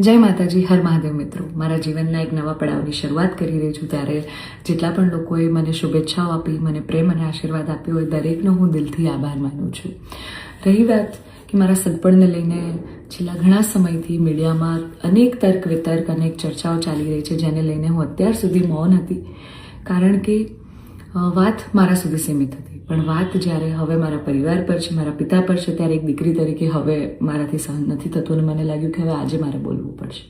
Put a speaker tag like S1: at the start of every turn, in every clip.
S1: જય માતાજી, હર મહાદેવ મિત્રો. મારા જીવનના એક નવા પડાવની શરૂઆત કરી રહી છું ત્યારે જેટલા પણ લોકોએ મને શુભેચ્છાઓ આપી, મને પ્રેમ અને આશીર્વાદ આપ્યો હોય દરેકનો હું દિલથી આભાર માનું છું. રહી વાત કે મારા સગપણને લઈને છેલ્લા ઘણા સમયથી મીડિયામાં અનેક તર્ક વિતર્ક, અનેક ચર્ચાઓ ચાલી રહી છે, જેને લઈને હું અત્યાર સુધી મૌન હતી, કારણ કે વાત મારા સુધી સીમિત હતી. પણ વાત જ્યારે હવે મારા પરિવાર પર છે, મારા પિતા પર છે, ત્યારે એક દીકરી તરીકે હવે મારાથી સહન નથી થતું અને મને લાગ્યું કે હવે આજે મારે બોલવું પડશે.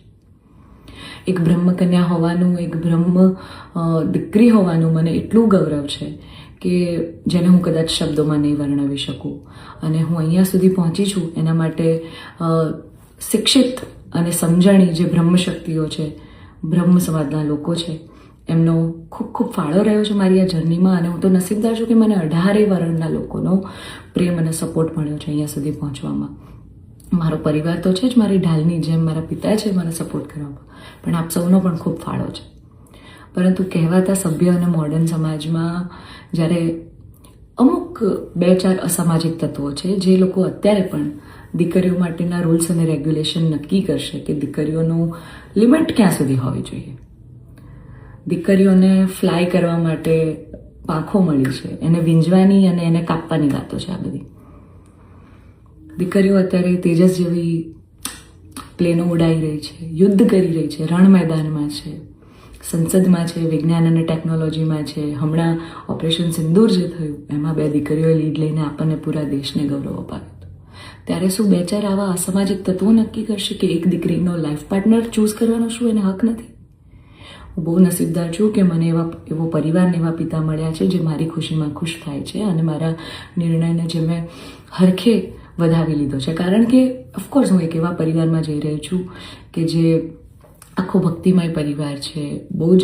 S1: એક બ્રહ્મકન્યા હોવાનું, એક બ્રહ્મ દીકરી હોવાનું મને એટલું ગૌરવ છે કે જેને હું કદાચ શબ્દોમાં નહીં વર્ણવી શકું. અને હું અહીંયા સુધી પહોંચી છું એના માટે શિક્ષિત અને સમજણી જે બ્રહ્મશક્તિઓ છે, બ્રહ્મ સમાજના લોકો છે, એમનો ખૂબ ખૂબ ફાળો રહ્યો છે મારી આ જર્નીમાં. અને હું તો નસીબદાર છું કે મને 18 વર્ણના લોકોનો પ્રેમ અને સપોર્ટ મળ્યો છે અહીંયા સુધી પહોંચવામાં. મારો પરિવાર તો છે જ, મારી ઢાલની જેમ મારા પિતા છે મને સપોર્ટ કરવામાં, પણ આપ સૌનો પણ ખૂબ ફાળો છે. પરંતુ કહેવાતા સભ્ય અને મોડર્ન સમાજમાં જ્યારે અમુક 2-4 અસામાજિક તત્વો છે જે લોકો અત્યારે પણ દીકરીઓ માટેના રૂલ્સ અને રેગ્યુલેશન નક્કી કરશે કે દીકરીઓનું લિમિટ ક્યાં સુધી હોવી જોઈએ, દીકરીઓને ફ્લાય કરવા માટે પાંખો મળી છે, એને વીંજવાની અને એને કાપવાની વાતો છે. આ બધી દીકરીઓ અત્યારે તેજસ જેવી પ્લેનો ઉડાઈ રહી છે, યુદ્ધ કરી રહી છે, રણ મેદાનમાં છે, સંસદમાં છે, વિજ્ઞાન અને ટેકનોલોજીમાં છે. હમણાં ઓપરેશન સિંદૂર જે થયું એમાં 2 દીકરીઓએ લીડ લઈને આપણને પૂરા દેશને ગૌરવ અપાવ્યો હતો. ત્યારે શું 2-4 આવા અસામાજિક તત્વો નક્કી કરશે કે એક દીકરીનો લાઈફ પાર્ટનર ચૂઝ કરવાનો શું એને હક નથી? હું બહુ નસીબદાર છું કે મને એવો પરિવારને, એવા પિતા મળ્યા છે જે મારી ખુશીમાં ખુશ થાય છે અને મારા નિર્ણયને જે મેં હરખે વધાવી લીધો છે. કારણ કે ઓફકોર્સ હું એક એવા પરિવારમાં જઈ રહી છું કે જે આખો ભક્તિમય પરિવાર છે. બહુ જ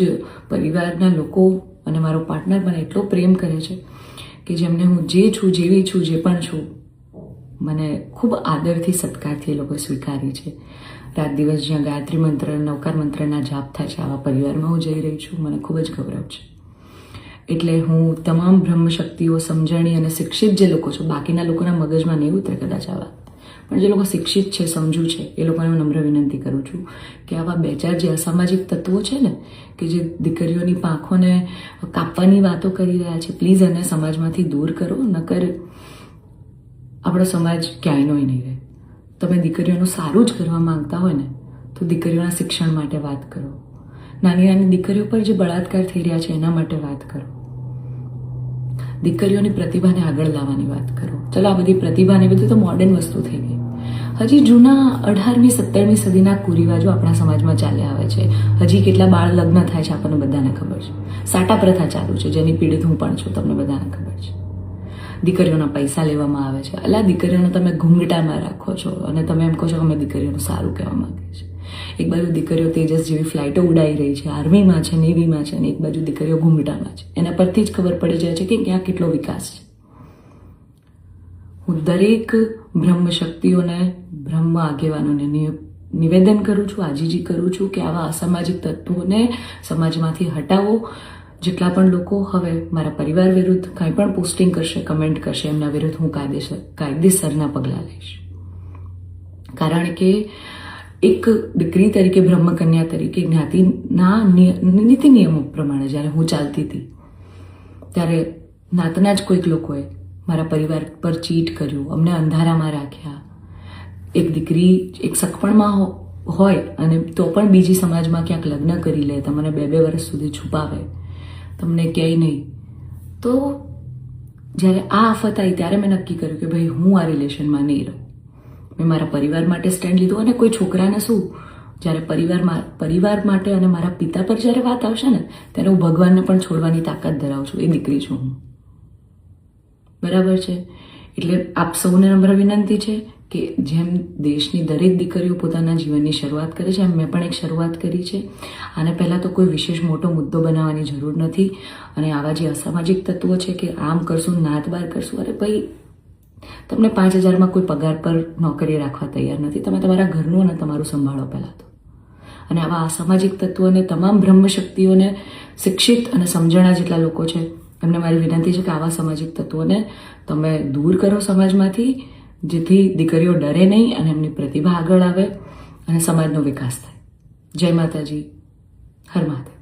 S1: પરિવારના લોકો અને મારો પાર્ટનર મને એટલો પ્રેમ કરે છે કે જેમને હું જે છું, જેવી છું, જે પણ છું, મને ખૂબ આદરથી, સત્કારથી એ લોકોએ સ્વીકારી છે. રાત દિવસ જ્યાં ગાયત્રી મંત્ર, નવકાર મંત્રના જાપ થાય છે, આવા પરિવારમાં હું જઈ રહી છું. મને ખૂબ જ ગૌરવ છે. એટલે હું તમામ બ્રહ્મશક્તિઓ, સમજણી અને શિક્ષિત જે લોકો છે, બાકીના લોકોના મગજમાં નહીં ઉતરે કદાચ આ વાત, પણ જે લોકો શિક્ષિત છે, સમજુ છે, એ લોકોને હું નમ્ર વિનંતી કરું છું કે આવા 2-4 જે અસામાજિક તત્વો છે ને, કે જે દીકરીઓની પાંખોને કાપવાની વાતો કરી રહ્યા છે, પ્લીઝ એને સમાજમાંથી દૂર કરો, નકર આપણો સમાજ ક્યાંયનો નહીં રહે. તમે દીકરીઓનું સારું જ કરવા માંગતા હોય ને તો દીકરીઓના શિક્ષણ માટે વાત કરો. નાની નાની દીકરીઓ પર જે બળાત્કાર થઈ રહ્યા છે એના માટે વાત કરો. દીકરીઓની પ્રતિભાને આગળ લાવવાની વાત કરો. ચલો, આ બધી પ્રતિભાને બધું તો મોડર્ન વસ્તુ થઈ ગઈ. હજી જૂના 18મી 17મી સદીના કુરિવાજો આપણા સમાજમાં ચાલ્યા આવે છે. હજી કેટલા બાળ લગ્ન થાય છે આપણને બધાને ખબર છે. સાટા પ્રથા ચાલુ છે જેની પીડિત હું પણ છું, તમને બધાને ખબર છે. દીકરીઓના પૈસા લેવામાં આવે છે. અલા, દીકરીઓને તમે ઘૂંઘટામાં રાખો છો અને તમે એમ કહો છો કે અમે દીકરીઓનું સારું કહેવા માંગીએ છીએ. એક બાજુ દીકરીઓ તેજસ જેવી ફ્લાઇટો ઉડાઈ રહી છે, આર્મીમાં છે, નેવીમાં છે, અને એક બાજુ દીકરીઓ ઘૂંઘટામાં છે. એના પરથી જ ખબર પડી જાય છે કે ક્યાં કેટલો વિકાસ છે. હું દરેક બ્રહ્મ શક્તિઓને, બ્રહ્મ આગેવાનોને નિવેદન કરું છું, આજીજી કરું છું કે આવા અસામાજિક તત્વોને સમાજમાંથી હટાવો. જેટલા પણ લોકો હવે મારા પરિવાર વિરુદ્ધ કંઈ પણ પોસ્ટિંગ કરશે, કમેન્ટ કરશે, એમના વિરુદ્ધ હું કાયદેસરના પગલાં લઈશ. કારણ કે એક દીકરી તરીકે, બ્રહ્મકન્યા તરીકે, જ્ઞાતિના નીતિ નિયમો પ્રમાણે જ્યારે હું ચાલતી હતી ત્યારે નાતના જ કોઈક લોકોએ મારા પરિવાર પર ચીટ કર્યું, અમને અંધારામાં રાખ્યા. એક દીકરી એક સગપણમાં હોય અને તો પણ બીજી સમાજમાં ક્યાંક લગ્ન કરી લે, તમને 2-2 વર્ષ સુધી છુપાવે, તમને ક્યાંય નહીં. તો જ્યારે આ આફત આવી ત્યારે મેં નક્કી કર્યું કે ભાઈ હું આ રિલેશનમાં નહીં રહું. મેં મારા પરિવાર માટે સ્ટેન્ડ લીધું. અને કોઈ છોકરાને શું, જ્યારે પરિવાર માટે અને મારા પિતા પર જ્યારે વાત આવશે ને ત્યારે હું ભગવાનને પણ છોડવાની તાકાત ધરાવું છું. એ દીકરી છું હું, બરાબર છે? એટલે આપ સૌને નમ્ર વિનંતી છે કે જેમ દેશની દરેક દીકરીઓ પોતાના જીવનની શરૂઆત કરે છે, એમ મેં પણ એક શરૂઆત કરી છે. આને પહેલાં તો કોઈ વિશેષ મોટો મુદ્દો બનાવવાની જરૂર નથી. અને આવા જે અસામાજિક તત્વો છે કે આમ કરશું, નાત બાર કરશું, અરે ભાઈ, તમને 5000માં કોઈ પગાર પર નોકરી રાખવા તૈયાર નથી. તમે તમારા ઘરનું અને તમારું સંભાળો પહેલાં તો. અને આવા અસામાજિક તત્વોને, તમામ બ્રહ્મશક્તિઓને, શિક્ષિત અને સમજણા જેટલા લોકો છે એમને મારી વિનંતી છે કે આવા સામાજિક તત્વોને તમે દૂર કરો સમાજમાંથી, જેથી દીકરીઓ ડરે નહીં અને એમની પ્રતિભા આગળ આવે અને સમાજનો વિકાસ થાય. જય માતાજી, હર મહાદેવ.